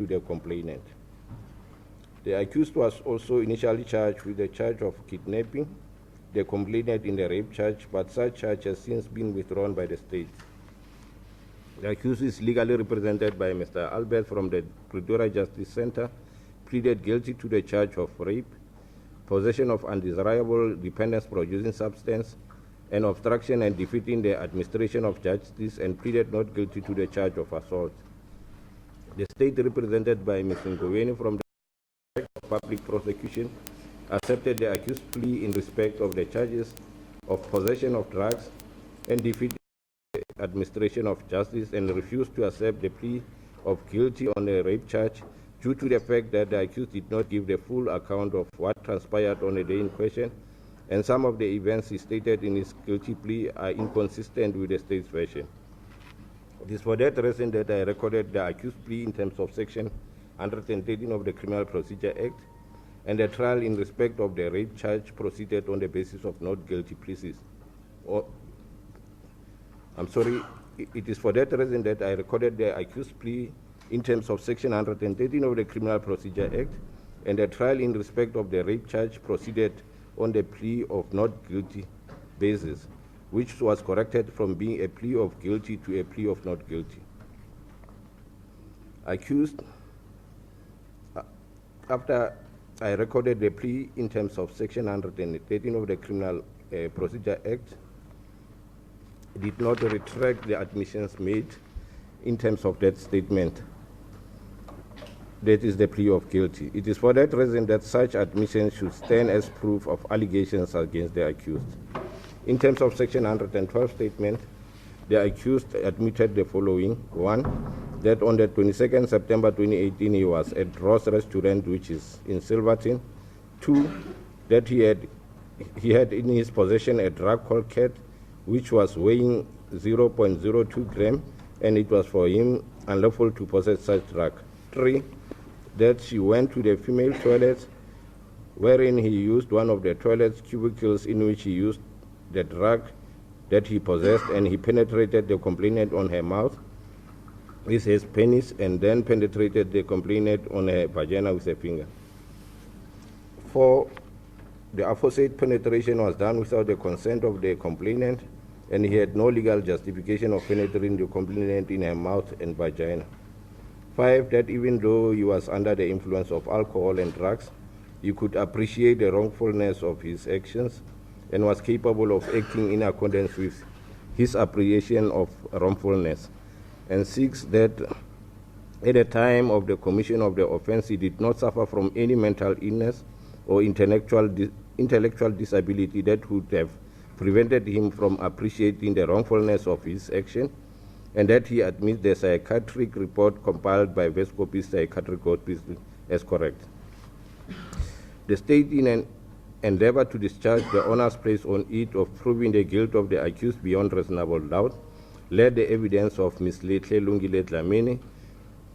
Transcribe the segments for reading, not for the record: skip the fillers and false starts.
to the complainant. The accused was also initially charged with the charge of kidnapping the complainant in the rape charge, but such charge has since been withdrawn by the state. The accused is legally represented by Mr. Albert from the Pretoria Justice Center, pleaded guilty to the charge of rape, possession of undesirable dependence-producing substance, and obstruction and defeating the administration of justice, and pleaded not guilty to the charge of assault. The state, represented by Ms. Ngoweni from the public prosecution, accepted the accused plea in respect of the charges of possession of drugs and defeating the administration of justice, and refused to accept the plea of guilty on the rape charge due to the fact that the accused did not give the full account of what transpired on the day in question, and some of the events he stated in his guilty plea are inconsistent with the state's version. It is for that reason that I recorded the accused plea in terms of Section 113 of the Criminal Procedure Act, and the trial in respect of the rape charge proceeded on the basis of not guilty pleas. It is for that reason that I recorded the accused plea in terms of Section 113 of the Criminal Procedure Act, and the trial in respect of the rape charge proceeded on the plea of not guilty basis, which was corrected from being a plea of guilty to a plea of not guilty. Accused, after I recorded the plea in terms of Section 113 of the Criminal Procedure Act, did not retract the admissions made in terms of that statement. That is the plea of guilty. It is for that reason that such admissions should stand as proof of allegations against the accused. In terms of Section 112 statement, the accused admitted the following: 1, that on the 22nd September 2018 he was at Dros restaurant, which is in Silverton. 2, that he had in his possession a drug called cat, which was weighing 0.02 gram, and it was for him unlawful to possess such drug. 3, that she went to the female toilet, wherein he used one of the toilet's cubicles in which he used the drug that he possessed, and he penetrated the complainant on her mouth with his penis, and then penetrated the complainant on her vagina with a finger. 4, the aforesaid penetration was done without the consent of the complainant, and he had no legal justification of penetrating the complainant in her mouth and vagina. 5, that even though he was under the influence of alcohol and drugs, he could appreciate the wrongfulness of his actions and was capable of acting in accordance with his appreciation of wrongfulness. And 6, that at the time of the commission of the offense, he did not suffer from any mental illness or intellectual disability that would have prevented him from appreciating the wrongfulness of his action, and that he admits the psychiatric report compiled by Vescopi's psychiatric hospital as correct. The state, in an endeavor to discharge the onus placed on it of proving the guilt of the accused beyond reasonable doubt, led the evidence of Ms. Letle Lungile Dlamini,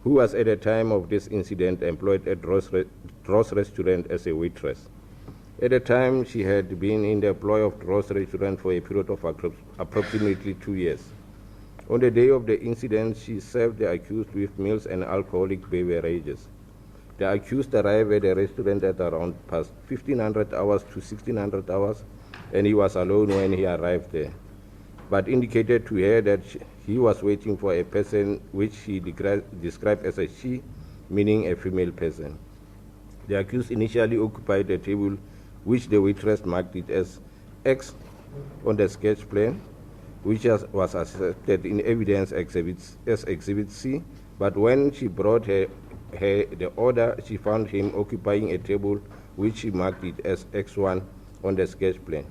who was at the time of this incident employed at Dros restaurant as a waitress. At the time, she had been in the employ of Dros restaurant for a period of approximately 2 years. On the day of the incident, she served the accused with meals and alcoholic beverages. The accused arrived at the restaurant at around past 1500 hours to 1600 hours, and he was alone when he arrived there, but indicated to her that he was waiting for a person which he described as a she, meaning a female person. The accused initially occupied a table which the waitress marked it as X on the sketch plan, which was accepted in evidence as Exhibit C, but when she brought her the order, she found him occupying a table which she marked it as X1 on the sketch plan.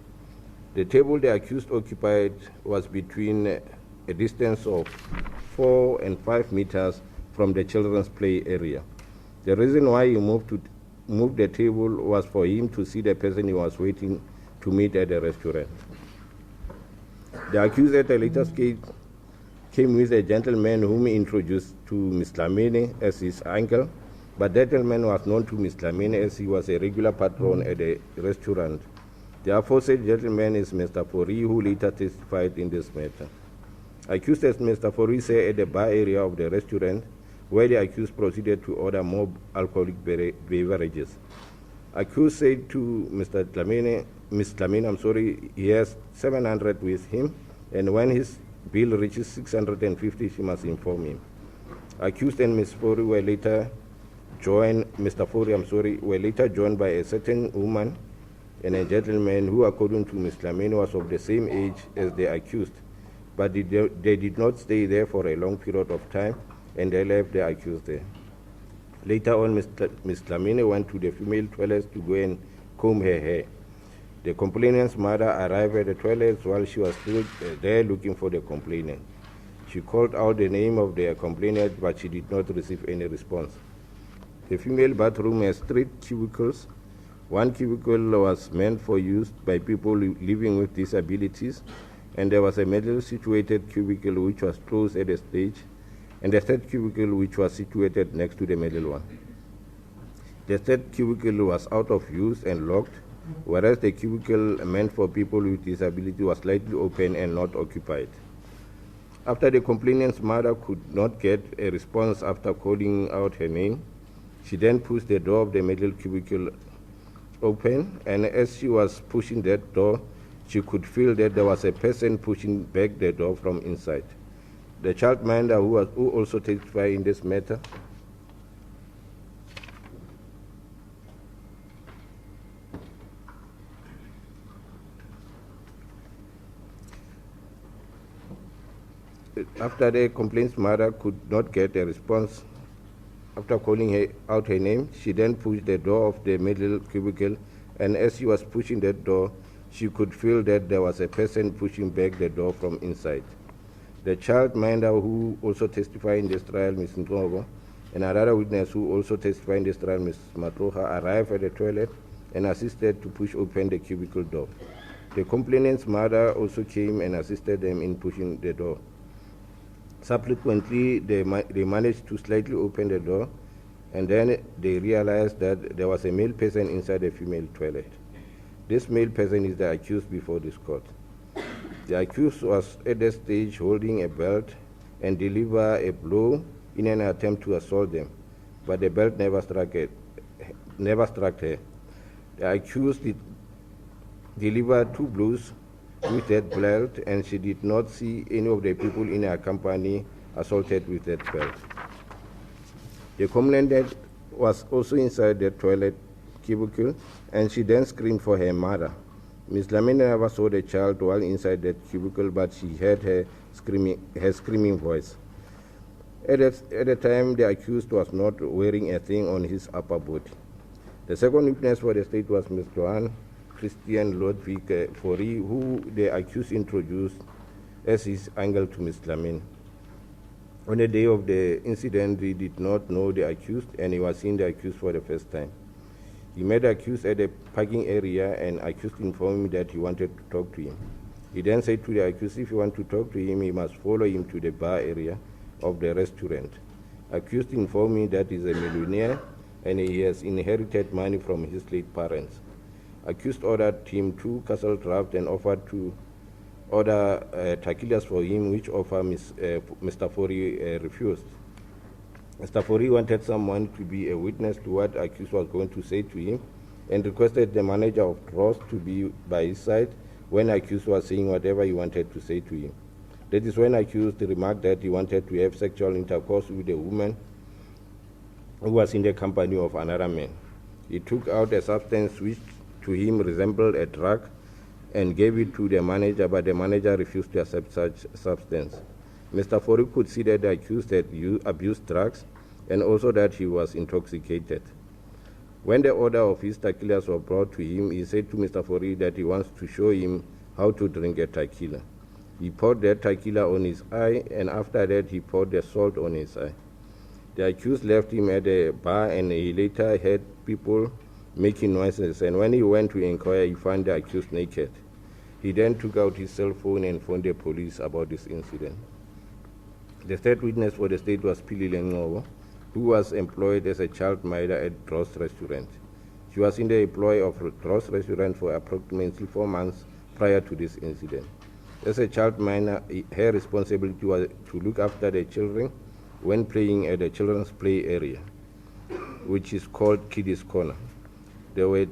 The table the accused occupied was between a distance of 4 and 5 meters from the children's play area. The reason why he moved the table was for him to see the person he was waiting to meet at the restaurant. The accused at a later stage came with a gentleman whom he introduced to Ms. Dlamini as his uncle, but that gentleman was known to Ms. Dlamini as he was a regular patron at the restaurant. The aforesaid gentleman is Mr. Fori, who later testified in this matter. Accused as Mr. Fori said at the bar area of the restaurant where the accused proceeded to order more alcoholic beverages. Accused said to Ms. Dlamini, he has 700 with him, and when his bill reaches 650, she must inform him. Accused and Ms. Fori were later joined, Mr. Fori, were later joined by a certain woman and a gentleman who, according to Ms. Dlamini, was of the same age as the accused, but they did not stay there for a long period of time, and they left the accused there. Later on, Ms. Dlamini went to the female toilet to go and comb her hair. The complainant's mother arrived at the toilet while she was still there looking for the complainant. She called out the name of the complainant, but she did not receive any response. The female bathroom has 3 cubicles. One cubicle was meant for use by people living with disabilities, and there was a middle-situated cubicle which was closed at the stage, and the third cubicle which was situated next to the middle one. The third cubicle was out of use and locked, whereas the cubicle meant for people with disability was slightly open and not occupied. After the complainant's mother could not get a response after calling out her name, she then pushed the door of the middle cubicle open, and as she was pushing that door, she could feel that there was a person pushing back the door from inside. The childminder who also testified in this matter after the complaint's mother could not get a response after calling out her name, she then pushed the door of the middle cubicle, and as she was pushing that door, she could feel that there was a person pushing back the door from inside. The childminder who also testified in this trial, Ms. Ntogo, and another witness who also testified in this trial, Ms. Matroha, arrived at the toilet and assisted to push open the cubicle door. The complainant's mother also came and assisted them in pushing the door. Subsequently, they managed to slightly open the door, and then they realized that there was a male person inside the female toilet. This male person is the accused before this court. The accused was at that stage holding a belt and delivered a blow in an attempt to assault them, but the belt never struck her. The accused delivered 2 blows with that belt, and she did not see any of the people in her company assaulted with that belt. The complainant was also inside the toilet cubicle, and she then screamed for her mother. Ms. Dlamini never saw the child while inside that cubicle, but she heard her screaming voice. At the time, the accused was not wearing a thing on his upper body. The second witness for the state was Ms. Johan Christian Ludwig Fori, who the accused introduced as his uncle to Ms. Dlamini. On the day of the incident, he did not know the accused, and he was seeing the accused for the first time. He met the accused at the parking area, and accused informed him that he wanted to talk to him. He then said to the accused, if you want to talk to him, he must follow him to the bar area of the restaurant. Accused informed me that he is a millionaire and he has inherited money from his late parents. Accused ordered him 2 castle draft and offered to order tequilas for him, which offer Mr. Fori refused. Mr. Fori wanted someone to be a witness to what accused was going to say to him, and requested the manager of Dros to be by his side when accused was saying whatever he wanted to say to him. That is when accused remarked that he wanted to have sexual intercourse with a woman who was in the company of another man. He took out a substance which to him resembled a drug and gave it to the manager, but the manager refused to accept such substance. Mr. Fori could see that the accused had abused drugs and also that he was intoxicated. When the order of his tequilas was brought to him, he said to Mr. Fori that he wants to show him how to drink a tequila. He poured that tequila on his eye, and after that he poured the salt on his eye. The accused left him at the bar, and he later heard people making noises, and when he went to inquire, he found the accused naked. He then took out his cell phone and phoned the police about this incident. The third witness for the state was pleaded, who was employed as a childminder at Dros restaurant. She was in the employ of Dros restaurant for approximately 4 months prior to this incident. As a childminder, her responsibility was to look after the children when playing at the children's play area, which is called Kiddies Corner. There were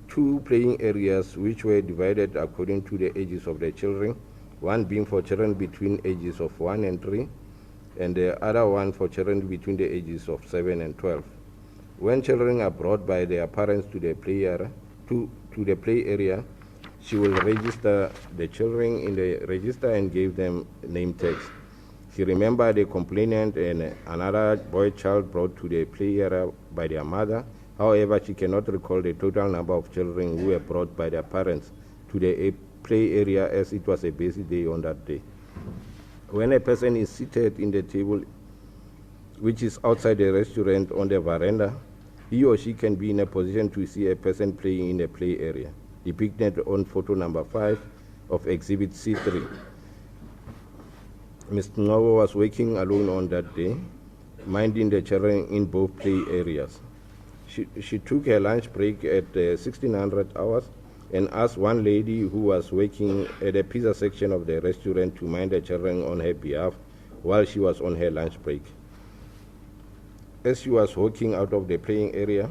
2 playing areas which were divided according to the ages of the children, one being for children between ages of 1 and 3, and the other one for children between the ages of 7 and 12. When children are brought by their parents to the play area, she will register the children in the register and give them name tags. She remembered the complainant and another boy child brought to the play area by their mother. However, she cannot recall the total number of children who were brought by their parents to the play area, as it was a busy day on that day. When a person is seated in the table, which is outside the restaurant on the veranda, he or she can be in a position to see a person playing in the play area, depicted on photo number 5 of Exhibit C3. Ms. Ninow was working alone on that day, minding the children in both play areas. She took her lunch break at 1600 hours and asked one lady who was working at the pizza section of the restaurant to mind the children on her behalf while she was on her lunch break. As she was walking out of the playing area,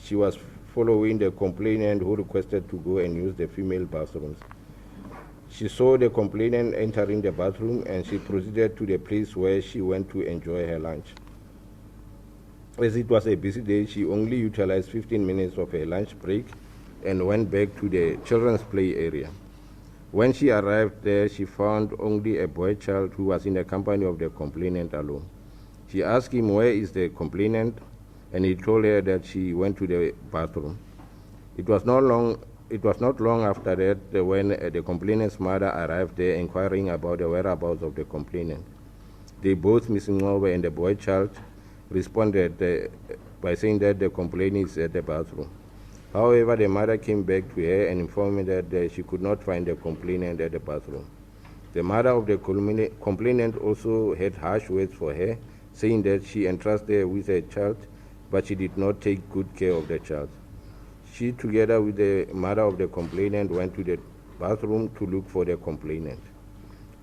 she was following the complainant who requested to go and use the female bathrooms. She saw the complainant entering the bathroom and she proceeded to the place where she went to enjoy her lunch. As it was a busy day, she only utilized 15 minutes of her lunch break and went back to the children's play area. When she arrived there, she found only a boy child who was in the company of the complainant alone. She asked him where is the complainant, and he told her that she went to the bathroom. It was not long after that when the complainant's mother arrived there inquiring about the whereabouts of the complainant. They both, Ms. Ninow and the boy child, responded by saying that the complainant is at the bathroom. However, the mother came back to her and informed her that she could not find the complainant at the bathroom. The mother of the complainant also had harsh words for her, saying that she entrusted her with her child, but she did not take good care of the child. She, together with the mother of the complainant, went to the bathroom to look for the complainant.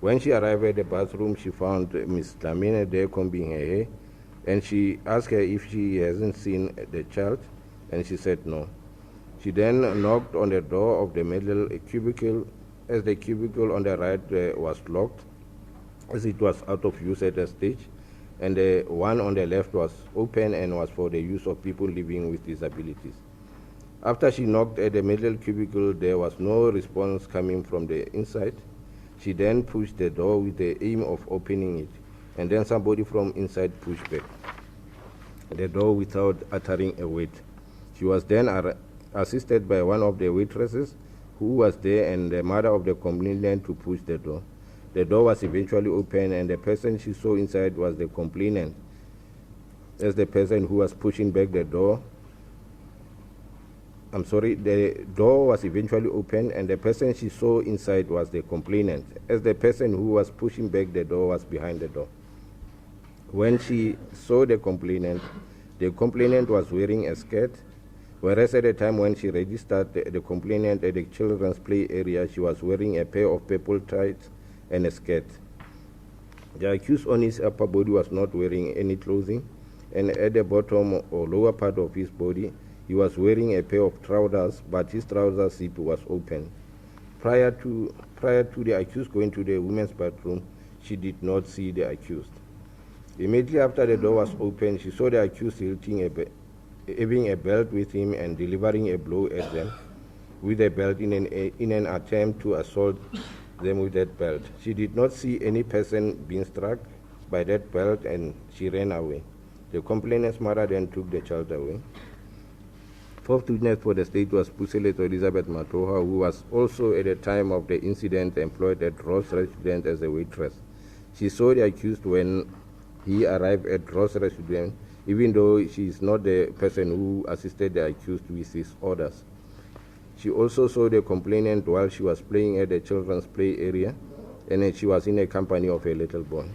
When she arrived at the bathroom, she found Ms. Dlamini there combing her hair, and she asked her if she hasn't seen the child, and she said no. She then knocked on the door of the middle cubicle, as the cubicle on the right was locked, as it was out of use at that stage, and the one on the left was open and was for the use of people living with disabilities. After she knocked at the middle cubicle, there was no response coming from the inside. She then pushed the door with the aim of opening it, and then somebody from inside pushed back the door without uttering a word. She was then assisted by one of the waitresses who was there and the mother of the complainant to push the door. The door was eventually opened, and the person she saw inside was the complainant. As the person who was pushing back the door, the door was eventually opened, and the person she saw inside was the complainant, as the person who was pushing back the door was behind the door. When she saw the complainant was wearing a skirt, whereas at the time when she registered the complainant at the children's play area, she was wearing a pair of purple tights and a skirt. The accused on his upper body was not wearing any clothing, and at the bottom or lower part of his body, he was wearing a pair of trousers, but his trouser zip was open. Prior to the accused going to the women's bathroom, she did not see the accused. Immediately after the door was opened, she saw the accused having a belt with him and delivering a blow at them with a belt in an attempt to assault them with that belt. She did not see any person being struck by that belt, and she ran away. The complainant's mother then took the child away. Fourth witness for the state was Puseletso Elizabeth Matoha, who was also at the time of the incident employed at Dros residence as a waitress. She saw the accused when he arrived at Dros residence, even though she is not the person who assisted the accused with his orders. She also saw the complainant while she was playing at the children's play area, and she was in the company of a little boy.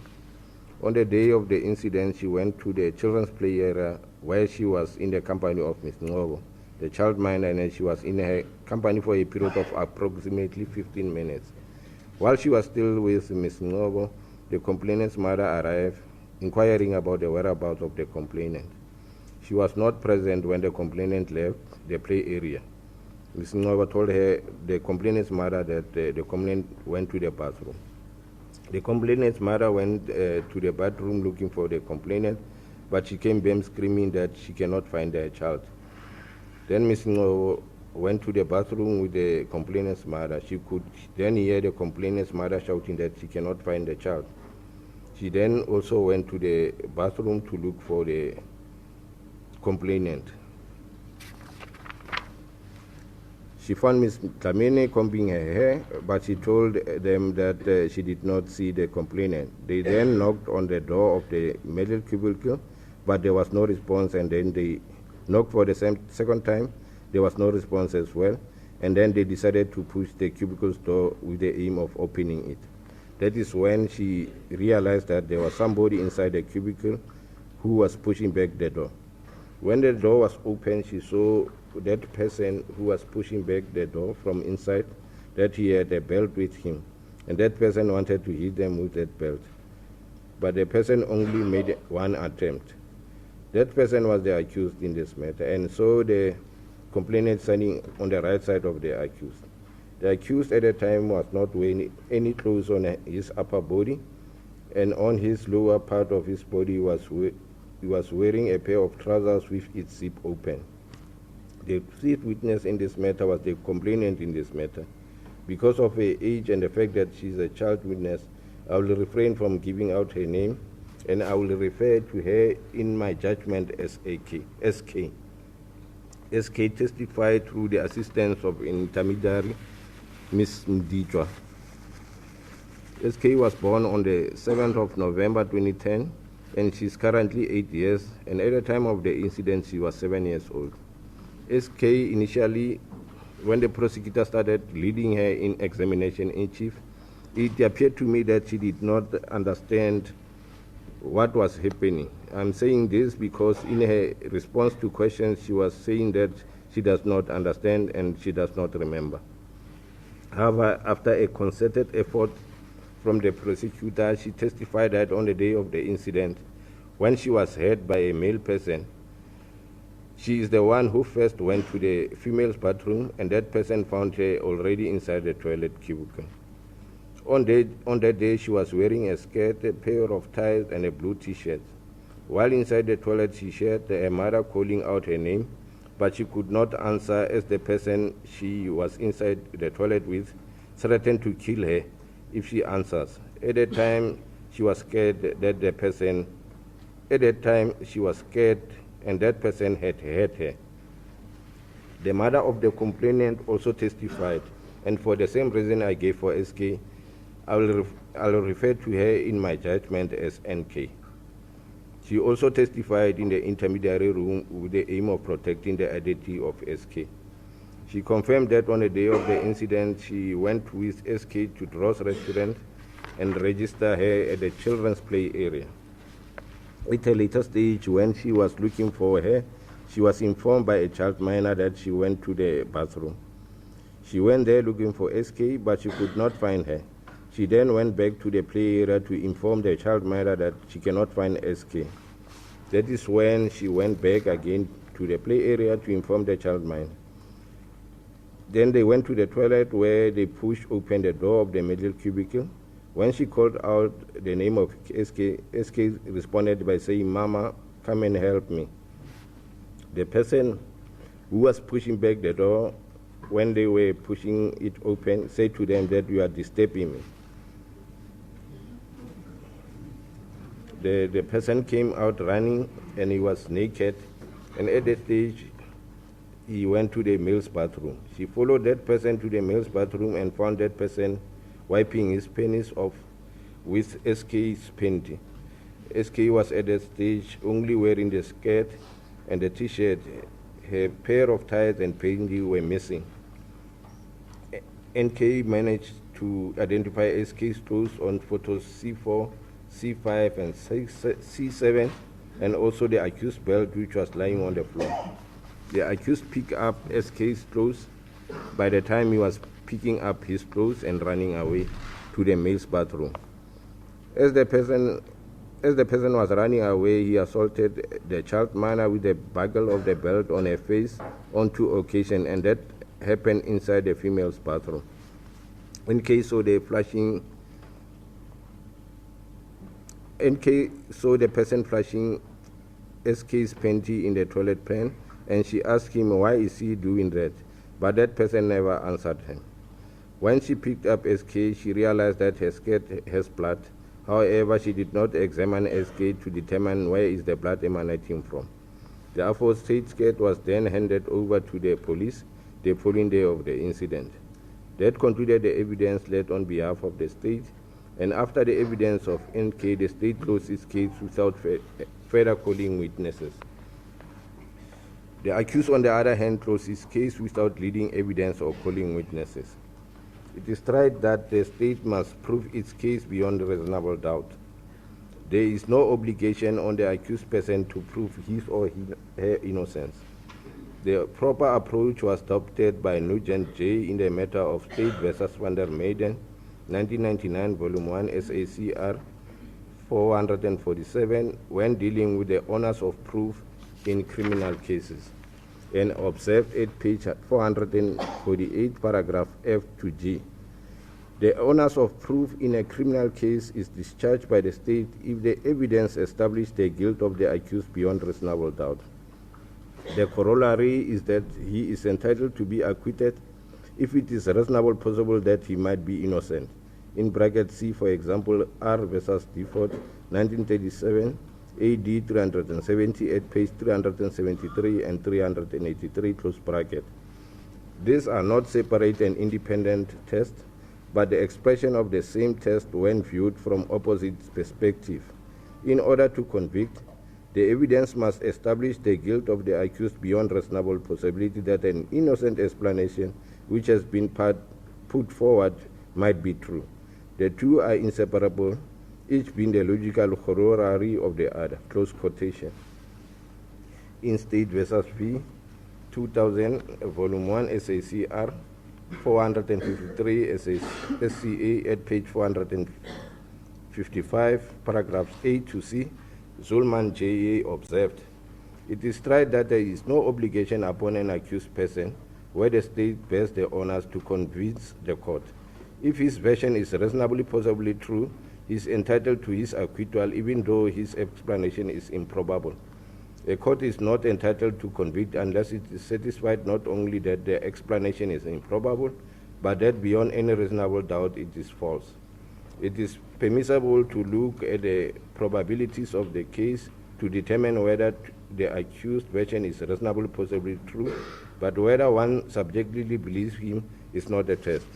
On the day of the incident, she went to the children's play area where she was in the company of Ms. Ninow, the childminder, and she was in her company for a period of approximately 15 minutes. While she was still with Ms. Ninow, the complainant's mother arrived inquiring about the whereabouts of the complainant. She was not present when the complainant left the play area. Ms. Ninow told her, the complainant's mother, that the complainant went to the bathroom. The complainant's mother went to the bathroom looking for the complainant, but she came back screaming that she cannot find her child. Then Ms. Ninow went to the bathroom with the complainant's mother. She could then hear the complainant's mother shouting that she cannot find the child. She then also went to the bathroom to look for the complainant. She found Ms. Dlamini combing her hair, but she told them that she did not see the complainant. They then knocked on the door of the middle cubicle, but there was no response, and then they knocked for the second time. There was no response as well, and then they decided to push the cubicle's door with the aim of opening it. That is when she realized that there was somebody inside the cubicle who was pushing back the door. When the door was open, she saw that person who was pushing back the door from inside, that he had a belt with him, and that person wanted to hit them with that belt. But the person only made one attempt. That person was the accused in this matter, and so the complainant standing on the right side of the accused. The accused at the time was not wearing any clothes on his upper body, and on his lower part of his body he was wearing a pair of trousers with its zip open. The chief witness in this matter was the complainant in this matter. Because of her age and the fact that she's a child witness, I will refrain from giving out her name, and I will refer to her in my judgment as SK. SK testified through the assistance of intermediary Ms. Mdijwa. SK was born on the 7th of November 2010, and she's currently 8 years, and at the time of the incident she was 7 years old. SK initially, when the prosecutor started leading her in examination in chief, it appeared to me that she did not understand what was happening. I'm saying this because in her response to questions, she was saying that she does not understand and she does not remember. However, after a concerted effort from the prosecutor, she testified that on the day of the incident, when she was heard by a male person, she is the one who first went to the female's bathroom, and that person found her already inside the toilet cubicle. On that day, she was wearing a skirt, a pair of ties, and a blue t-shirt. While inside the toilet, she heard her mother calling out her name, but she could not answer as the person she was inside the toilet with threatened to kill her if she answers. At that time, she was scared that the person, and that person had hurt her. The mother of the complainant also testified, and for the same reason I gave for SK, I will refer to her in my judgment as NK. She also testified in the intermediary room with the aim of protecting the identity of SK. She confirmed that on the day of the incident, she went with SK to Dros restaurant and registered her at the children's play area. At a later stage, when she was looking for her, she was informed by a child minor that she went to the bathroom. She went there looking for SK, but she could not find her. She then went back to the play area to inform the child minor that she cannot find SK. That is when she went back again to the play area to inform the child minor. Then they went to the toilet where they pushed open the door of the middle cubicle. When she called out the name of SK, SK responded by saying, "Mama, come and help me." The person who was pushing back the door, when they were pushing it open, said to them that, "You are disturbing me." The person came out running, and he was naked, and at that stage, he went to the male's bathroom. She followed that person to the male's bathroom and found that person wiping his penis off with SK's panty. SK was at that stage only wearing the skirt and the t-shirt. Her pair of ties and panty were missing. NK managed to identify SK's clothes on photos C4, C5, and C7, and also the accused belt, which was lying on the floor. The accused picked up SK's clothes by the time he was picking up his clothes and running away to the male's bathroom. As the person As the person was running away, he assaulted the child minor with the buckle of the belt on her face on 2 occasions, and that happened inside the female's bathroom. NK saw the person flushing SK's panty in the toilet pan, and she asked him why is he doing that, but that person never answered him. When she picked up SK, she realized that her skirt has blood. However, she did not examine SK to determine where is the blood emanating from. The aforesaid skirt was then handed over to the police the following day of the incident. That concluded the evidence led on behalf of the state, and after the evidence of NK, the state closed its case without further calling witnesses. The accused, on the other hand, closed his case without leading evidence or calling witnesses. It is tried that the state must prove its case beyond reasonable doubt. There is no obligation on the accused person to prove his or her innocence. The proper approach was adopted by Nugent J. in the matter of State versus Van der Meyden, 1999, Volume 1, SACR 447, when dealing with the onus of proof in criminal cases, and observed at page 448, paragraph F to G. The onus of proof in a criminal case is discharged by the state if the evidence establishes the guilt of the accused beyond reasonable doubt. The corollary is that he is entitled to be acquitted if it is reasonably possible that he might be innocent. In bracket C, for example, R versus Deford, 1937, AD 370 at page 373 and 383, close bracket. These are not separate and independent tests, but the expression of the same test when viewed from opposite perspectives. In order to convict, the evidence must establish the guilt of the accused beyond reasonable possibility that an innocent explanation which has been put forward might be true. The two are inseparable, each being the logical corollary of the other. Close quotation. In State versus V, 2000, Volume 1, SACR 453, SCA at page 455, paragraphs A to C, Zulman J.A. observed, it is tried that there is no obligation upon an accused person where the state bears the honors to convince the court. If his version is reasonably possibly true, he is entitled to his acquittal even though his explanation is improbable. A court is not entitled to convict unless it is satisfied not only that the explanation is improbable, but that beyond any reasonable doubt it is false. It is permissible to look at the probabilities of the case to determine whether the accused version is reasonably possibly true, but whether one subjectively believes him is not a test.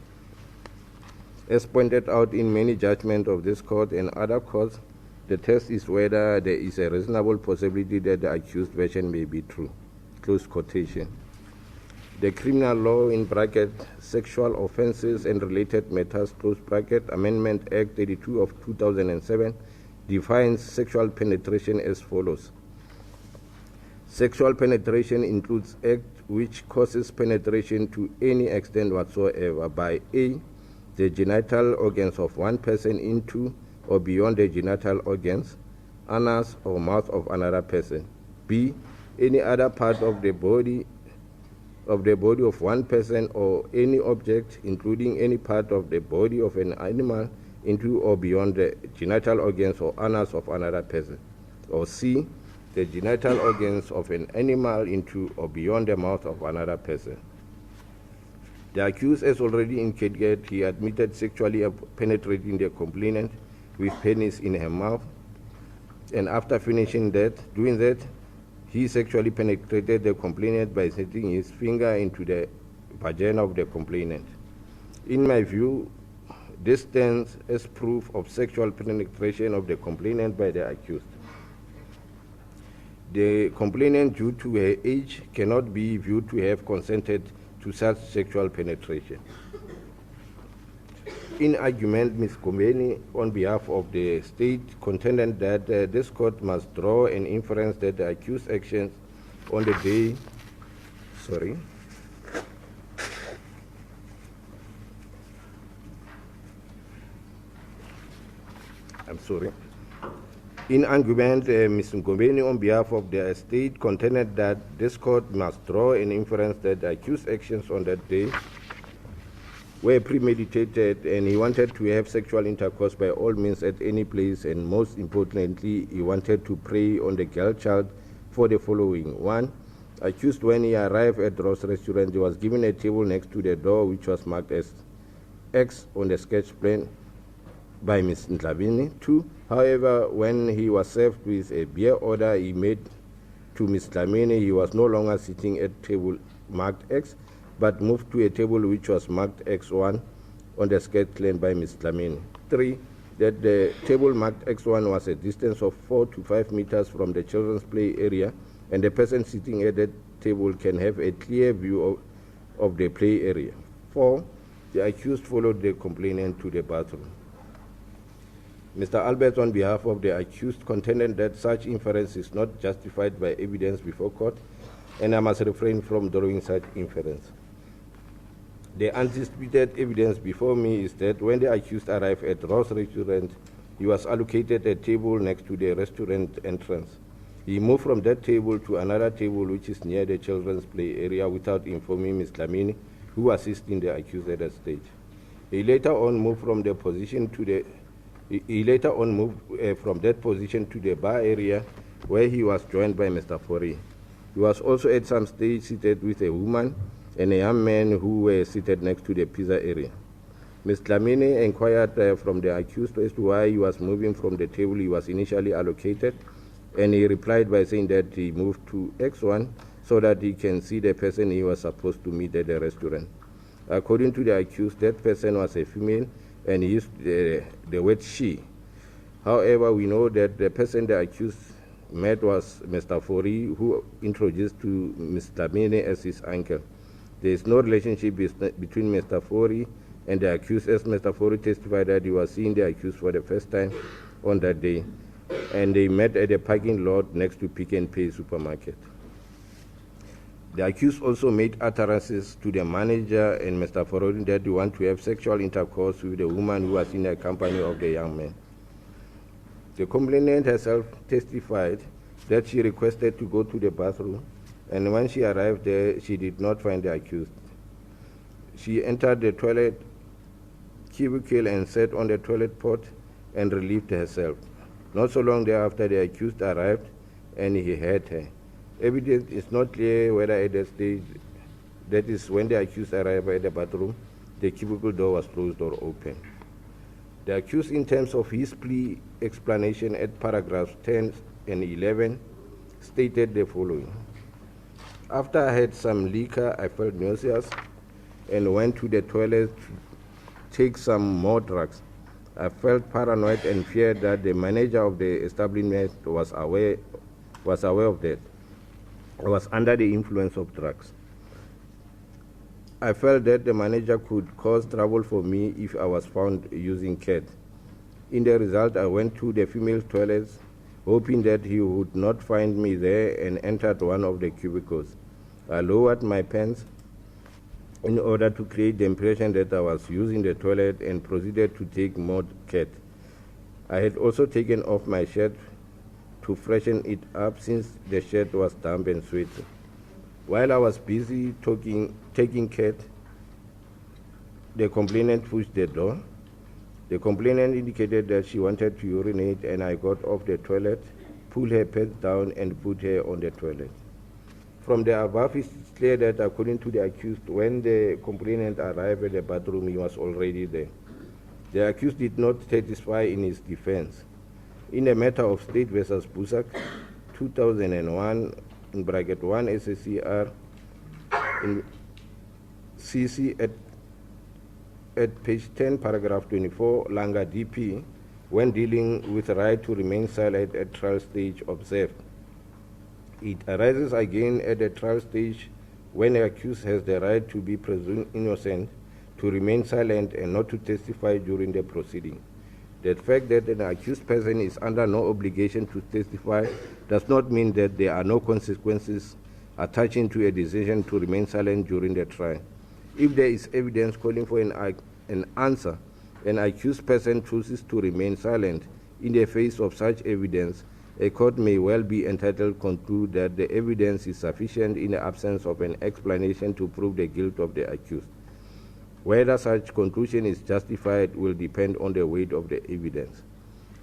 As pointed out in many judgments of this court and other courts, the test is whether there is a reasonable possibility that the accused version may be true. Close quotation. The criminal law, in bracket, sexual offenses and related matters, close bracket, Amendment Act 32 of 2007, defines sexual penetration as follows. Sexual penetration includes act which causes penetration to any extent whatsoever by A, the genital organs of one person into or beyond the genital organs, anus or mouth of another person. B, any other part of the body of one person or any object, including any part of the body of an animal, into or beyond the genital organs or anus of another person. Or C, the genital organs of an animal into or beyond the mouth of another person. The accused has already indicated he admitted sexually penetrating the complainant with penis in her mouth, and after finishing doing that, he sexually penetrated the complainant by setting his finger into the vagina of the complainant. In my view, this stands as proof of sexual penetration of the complainant by the accused. The complainant, due to her age, cannot be viewed to have consented to such sexual penetration. In argument, Ms. Komeni, on behalf of the state, contended that this court must draw an inference that the accused actions on the day, In argument, Ms. Ngombeni, on behalf of the estate, contended that this court must draw an inference that the accused actions on that day were premeditated, and he wanted to have sexual intercourse by all means at any place, and most importantly, he wanted to prey on the girl child for the following. 1. Accused, when he arrived at Dros restaurant, he was given a table next to the door which was marked as X on the sketch plan by Ms. Ndlavini. 2. However, when he was served with a beer order he made to Ms. Dlamini, he was no longer sitting at table marked X, but moved to a table which was marked X1 on the sketch plan by Ms. Dlamini. 3. That the table marked X1 was a distance of 4 to 5 meters from the children's play area, and the person sitting at that table can have a clear view of the play area. 4. The accused followed the complainant to the bathroom. Mr. Albert, on behalf of the accused, contended that such inference is not justified by evidence before court, and I must refrain from drawing such inference. The undisputed evidence before me is that when the accused arrived at Dros restaurant, he was allocated a table next to the restaurant entrance. He moved from that table to another table which is near the children's play area without informing Ms. Dlamini, who assisted the accused at that stage. He later on moved from that position to the bar area, where he was joined by Mr. Fori. He was also at some stage seated with a woman and a young man who were seated next to the pizza area. Ms. Dlamini inquired from the accused as to why he was moving from the table he was initially allocated, and he replied by saying that he moved to X1 so that he can see the person he was supposed to meet at the restaurant. According to the accused, that person was a female, and he used the word she. However, we know that the person the accused met was Mr. Fori, who introduced to Ms. Dlamini as his uncle. There is no relationship between Mr. Fori and the accused, as Mr. Fori testified that he was seeing the accused for the first time on that day, and they met at a parking lot next to Pick and Pay supermarket. The accused also made utterances to the manager and Mr. Fori that they want to have sexual intercourse with the woman who was in the company of the young man. The complainant herself testified that she requested to go to the bathroom, and when she arrived there, she did not find the accused. She entered the toilet cubicle and sat on the toilet pot and relieved herself. Not so long thereafter, the accused arrived and he had her. Evidence is not clear whether at that stage, that is when the accused arrived at the bathroom, the cubicle door was closed or open. The accused, in terms of his plea explanation at paragraphs 10 and 11, stated the following. After I had some liquor, I felt nauseous and went to the toilet to take some more drugs. I felt paranoid and feared that the manager of the establishment was aware of that. I was under the influence of drugs. I felt that the manager could cause trouble for me if I was found using cat. In the result, I went to the female toilets, hoping that he would not find me there, and entered one of the cubicles. I lowered my pants in order to create the impression that I was using the toilet and proceeded to take more cat. I had also taken off my shirt to freshen it up since the shirt was damp and sweaty. While I was busy taking cat, the complainant pushed the door. The complainant indicated that she wanted to urinate, and I got off the toilet, pulled her pants down, and put her on the toilet. From the above, it's clear that according to the accused, when the complainant arrived at the bathroom, he was already there. The accused did not testify in his defense. In the matter of State versus Busak, 2001, in bracket 1 SACR, in CC at page 10, paragraph 24, Langa DP, when dealing with the right to remain silent at trial stage, observed. It arises again at the trial stage when the accused has the right to be presumed innocent, to remain silent and not to testify during the proceeding. The fact that an accused person is under no obligation to testify does not mean that there are no consequences attaching to a decision to remain silent during the trial. If there is evidence calling for an answer, an accused person chooses to remain silent, In the face of such evidence, a court may well be entitled to conclude that the evidence is sufficient in the absence of an explanation to prove the guilt of the accused. Whether such conclusion is justified will depend on the weight of the evidence.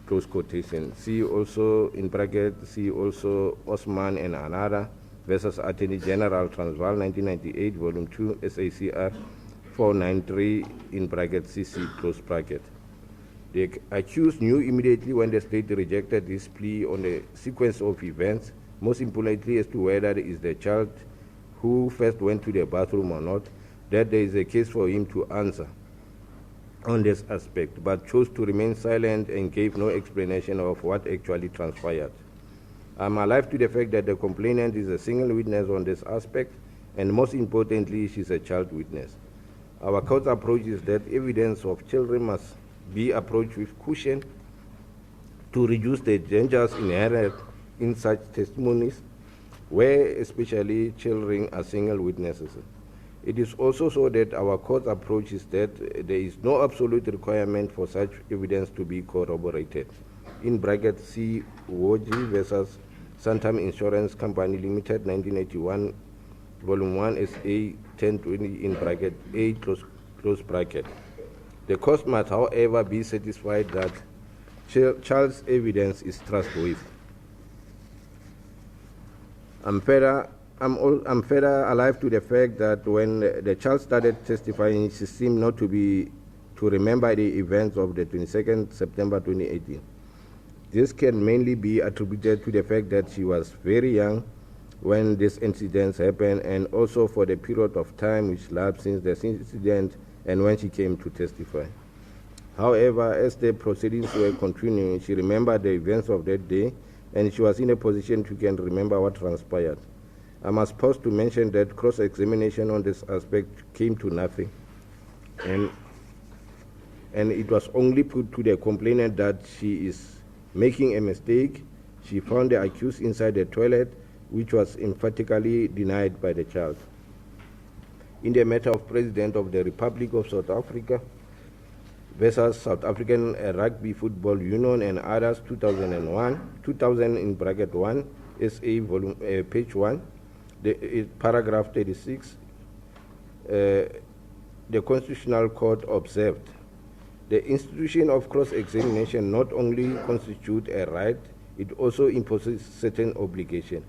Close quotation. See also, in bracket, see also Osman and Anara versus Attorney General Transvaal, 1998, Volume 2, SACR 493, in bracket, CC, close bracket. The accused knew immediately when the state rejected this plea on the sequence of events, most importantly as to whether it is the child who first went to the bathroom or not, that there is a case for him to answer on this aspect, but chose to remain silent and gave no explanation of what actually transpired. I'm alive to the fact that the complainant is a single witness on this aspect, and most importantly, she's a child witness. Our court's approach is that evidence of children must be approached with caution to reduce the dangers inherent in such testimonies, where especially children are single witnesses. It is also so that our court's approach is that there is no absolute requirement for such evidence to be corroborated. In bracket, see Woji versus Santam Insurance Company Limited, 1981, Volume 1, SA 1020, in bracket, A, close bracket. The court must, however, be satisfied that child's evidence is trustworthy. I'm further alive to the fact that when the child started testifying, she seemed not to remember the events of the 22nd September 2018. This can mainly be attributed to the fact that she was very young when this incident happened, and also for the period of time which lapsed since the incident and when she came to testify. However, as the proceedings were continuing, she remembered the events of that day, and she was in a position to can remember what transpired. I must pause to mention that cross-examination on this aspect came to nothing, and it was only put to the complainant that she is making a mistake. She found the accused inside the toilet, which was emphatically denied by the child. In the matter of President of the Republic of South Africa versus South African Rugby Football Union and others, 2000 in bracket 1, SA volume, page 1, paragraph 36, the Constitutional Court observed, the institution of cross-examination not only constitutes a right, it also imposes certain obligation.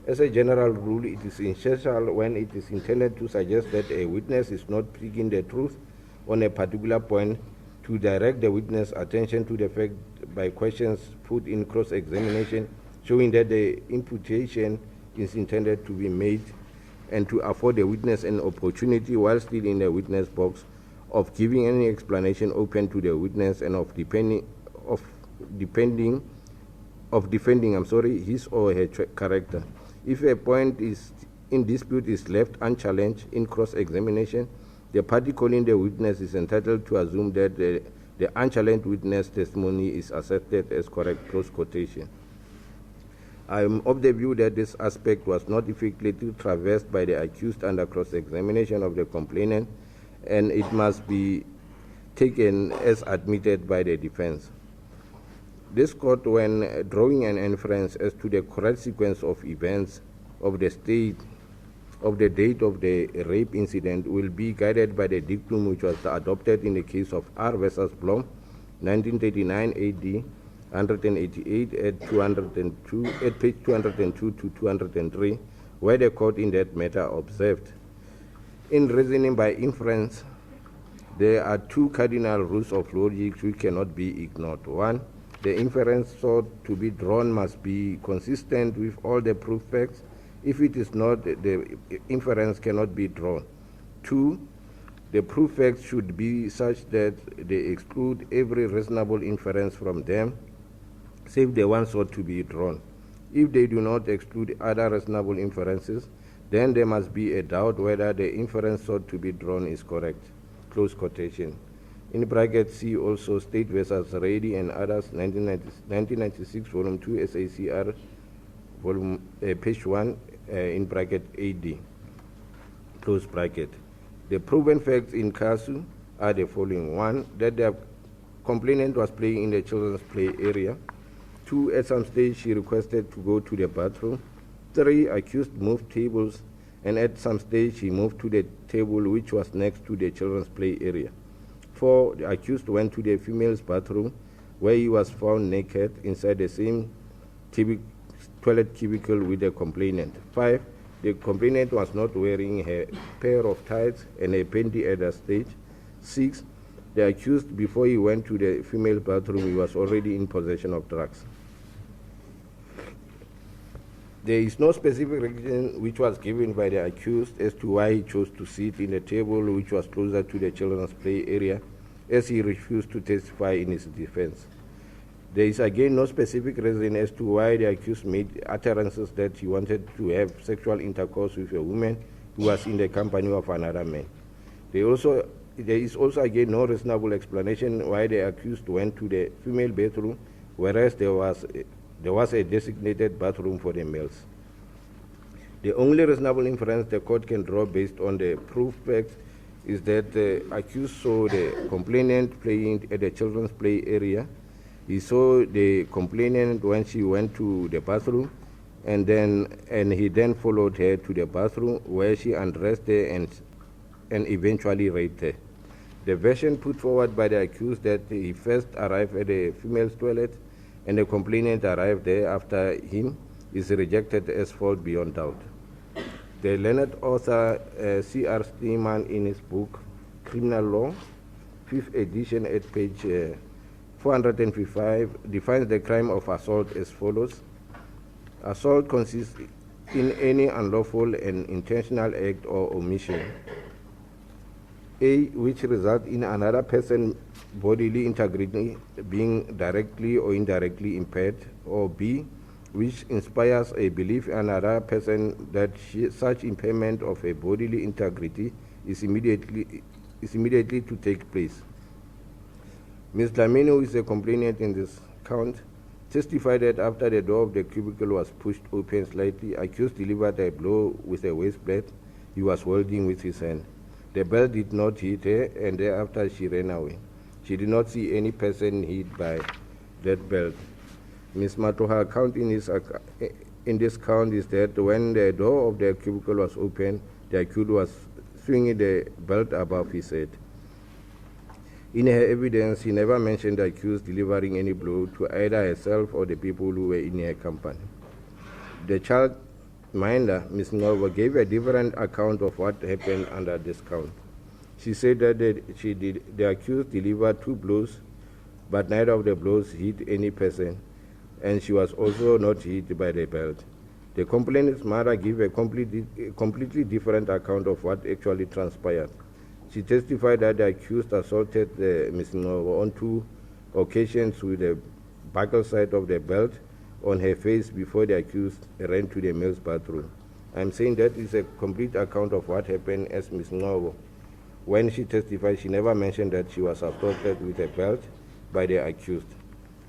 As a general rule, it is essential when it is intended to suggest that a witness is not speaking the truth on a particular point to direct the witness' attention to the fact by questions put in cross-examination showing that the imputation is intended to be made, and to afford the witness an opportunity while still in the witness box of giving any explanation open to the witness and of defending his or her character. If a point is in dispute is left unchallenged in cross-examination, the party calling the witness is entitled to assume that the unchallenged witness testimony is accepted as correct, close quotation. I am of the view that this aspect was not effectively traversed by the accused under cross-examination of the complainant, and it must be taken as admitted by the defense. This court, when drawing an inference as to the correct sequence of events of the date of the rape incident, will be guided by the dictum which was adopted in the case of R versus Blom, 1939 AD, 188 at 202 at page 202 to 203, where the court in that matter observed, in reasoning by inference, there are two cardinal rules of logic which cannot be ignored. One, the inference sought to be drawn must be consistent with all the proof facts. If it is not, the inference cannot be drawn. Two, the proof facts should be such that they exclude every reasonable inference from them, save the one sought to be drawn. If they do not exclude other reasonable inferences, then there must be a doubt whether the inference sought to be drawn is correct. Close quotation. In bracket, see also State versus Rady and others, 1996, volume 2, SACR, volume, page 1, in bracket AD, close bracket. The proven facts in Kasu are the following. One, that complainant was playing in the children's play area. 2, at some stage she requested to go to the bathroom. 3, accused moved tables, and at some stage he moved to the table which was next to the children's play area. 4, the accused went to the female's bathroom where he was found naked inside the same toilet cubicle with the complainant. 5, the complainant was not wearing a pair of tights and a panty at that stage. 6, the accused, before he went to the female bathroom, he was already in possession of drugs. There is no specific reason which was given by the accused as to why he chose to sit in the table which was closer to the children's play area, as he refused to testify in his defense. There is again no specific reason as to why the accused made utterances that he wanted to have sexual intercourse with a woman who was in the company of another man. There is also again no reasonable explanation why the accused went to the female bathroom, whereas there was a designated bathroom for the males. The only reasonable inference the court can draw based on the proof facts is that the accused saw the complainant playing at the children's play area. He saw the complainant when she went to the bathroom, and he then followed her to the bathroom where she undressed her and eventually raped her. The version put forward by the accused that he first arrived at the female's toilet and the complainant arrived there after him is rejected as false beyond doubt. The learned author C.R. Steeman, in his book Criminal Law, 5th edition at page 455, defines the crime of assault as follows. Assault consists in any unlawful and intentional act or omission, A, which results in another person's bodily integrity being directly or indirectly impaired, or B, which inspires a belief in another person that such impairment of a bodily integrity is immediately to take place. Ms. Ninow, who is a complainant in this count, testified that after the door of the cubicle was pushed open slightly, accused delivered a blow with a waist blade he was holding with his hand. The belt did not hit her, and thereafter she ran away. She did not see any person hit by that belt. Ms. Matoha's account in this count is that when the door of the cubicle was open, the accused was swinging the belt above his head. In her evidence, he never mentioned the accused delivering any blow to either herself or the people who were in her company. The child minder, Ms. Ninow, gave a different account of what happened under this count. She said that the accused delivered 2 blows, but neither of the blows hit any person, and she was also not hit by the belt. The complainant's mother gave a completely different account of what actually transpired. She testified that the accused assaulted Ms. Ninow on 2 occasions with the buckle side of the belt on her face before the accused ran to the male's bathroom. I'm saying that is a complete account of what happened, as Ms. Ninow, when she testified, she never mentioned that she was assaulted with a belt by the accused.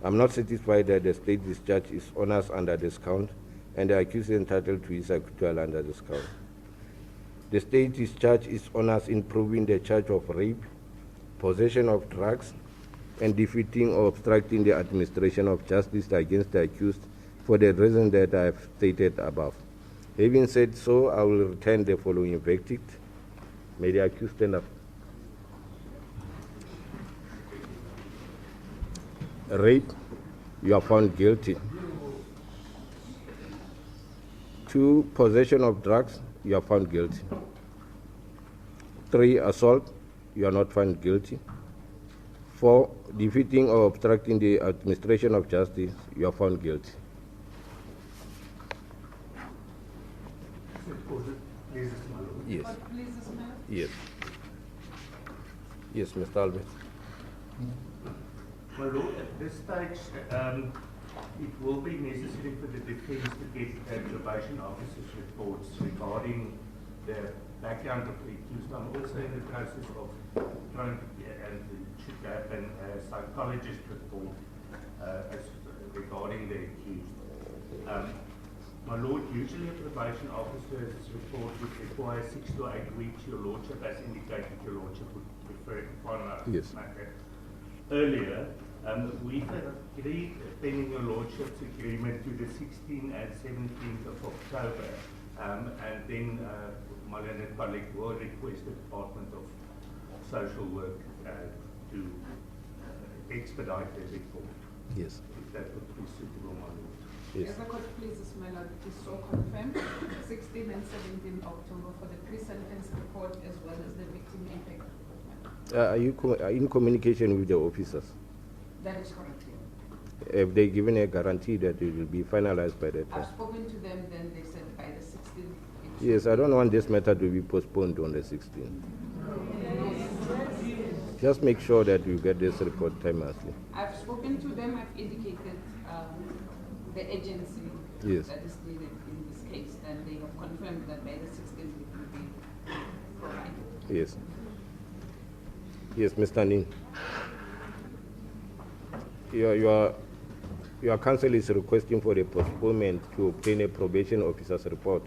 I'm not satisfied that the state discharge is honest under this count, and the accused is entitled to his acquittal under this count. The state discharge is honest in proving the charge of rape, possession of drugs, and defeating or obstructing the administration of justice against the accused for the reason that I have stated above. Having said so, I will return the following verdict. May the accused stand up. Rape, you are found guilty. 2, possession of drugs, you are found guilty. 3, assault, you are not found guilty. 4, defeating or obstructing the administration of justice, you are found guilty. Yes. Yes. Yes, Mr. Albert. My lord, at this stage, it will be necessary for the defense to get probation officers' reports regarding the background of the accused. I'm also in the process of trying to get, and it should happen, a psychologist report regarding the accused. My lord, usually a probation officer's report would require 6 to 8 weeks. Your lordship has indicated your lordship would prefer to follow up this matter. earlier, we've agreed, pending your Lordship's agreement, to the 16th and 17th of October. And then my learned colleague will request the Department of Social Work to expedite the report. Yes. If that would be suitable, my Lord. Yes. As the court pleases, my lord, it is so confirmed, 16 and 17 October for the pre-sentence report as well as the victim impact report. Are you in communication with the officers? That is correct. Have they given a guarantee that it will be finalized by that I've time? spoken to them, then they said by the 16th. Yes, I don't want this matter to be postponed on the 16th. Just make sure that you get this report timelessly. I've spoken to them, I've indicated the agency Yes. that is needed in this case, and they have confirmed that by the 16th it will be provided. Yes. Yes, Mr. Nin. Your counsel is requesting for a postponement to obtain a probation officer's report.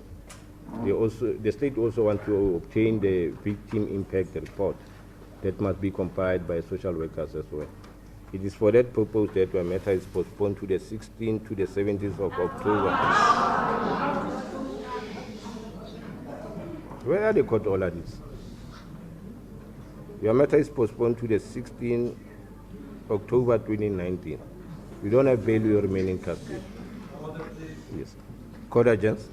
The state also wants to obtain the victim impact report that must be compiled by social workers as well. It is for that purpose that the matter is postponed to the 16th to the 17th of October. Where are the court orders? Your matter is postponed to the 16th October 2019. We don't have bail, you remain in custody. Yes. Court agents?